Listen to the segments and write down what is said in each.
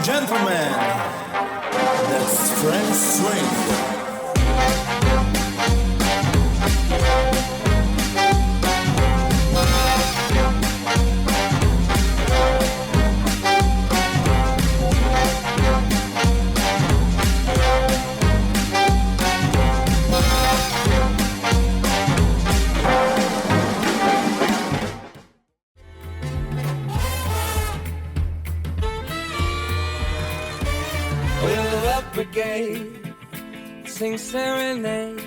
and gentlemen, that's Frank Swing. Brigade, sing serenade,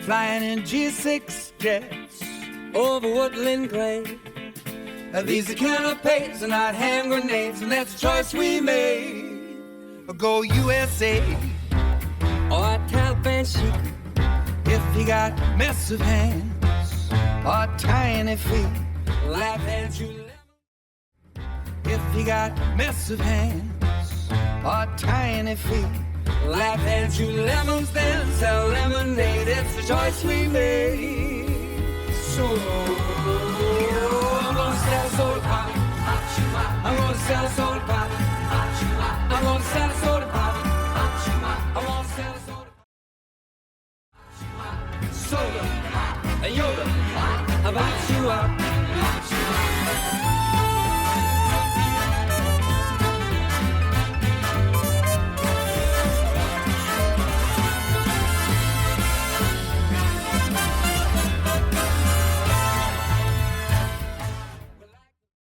flying in G6 jets over woodland gray. These are canapes and not hand grenades, and that's a choice we made. Go USA or Taliban chic if you got massive hands or tiny feet. Laugh at you if you got massive hands or tiny feet. Laugh at you lemons, then sell lemonade. It's the choice we made. So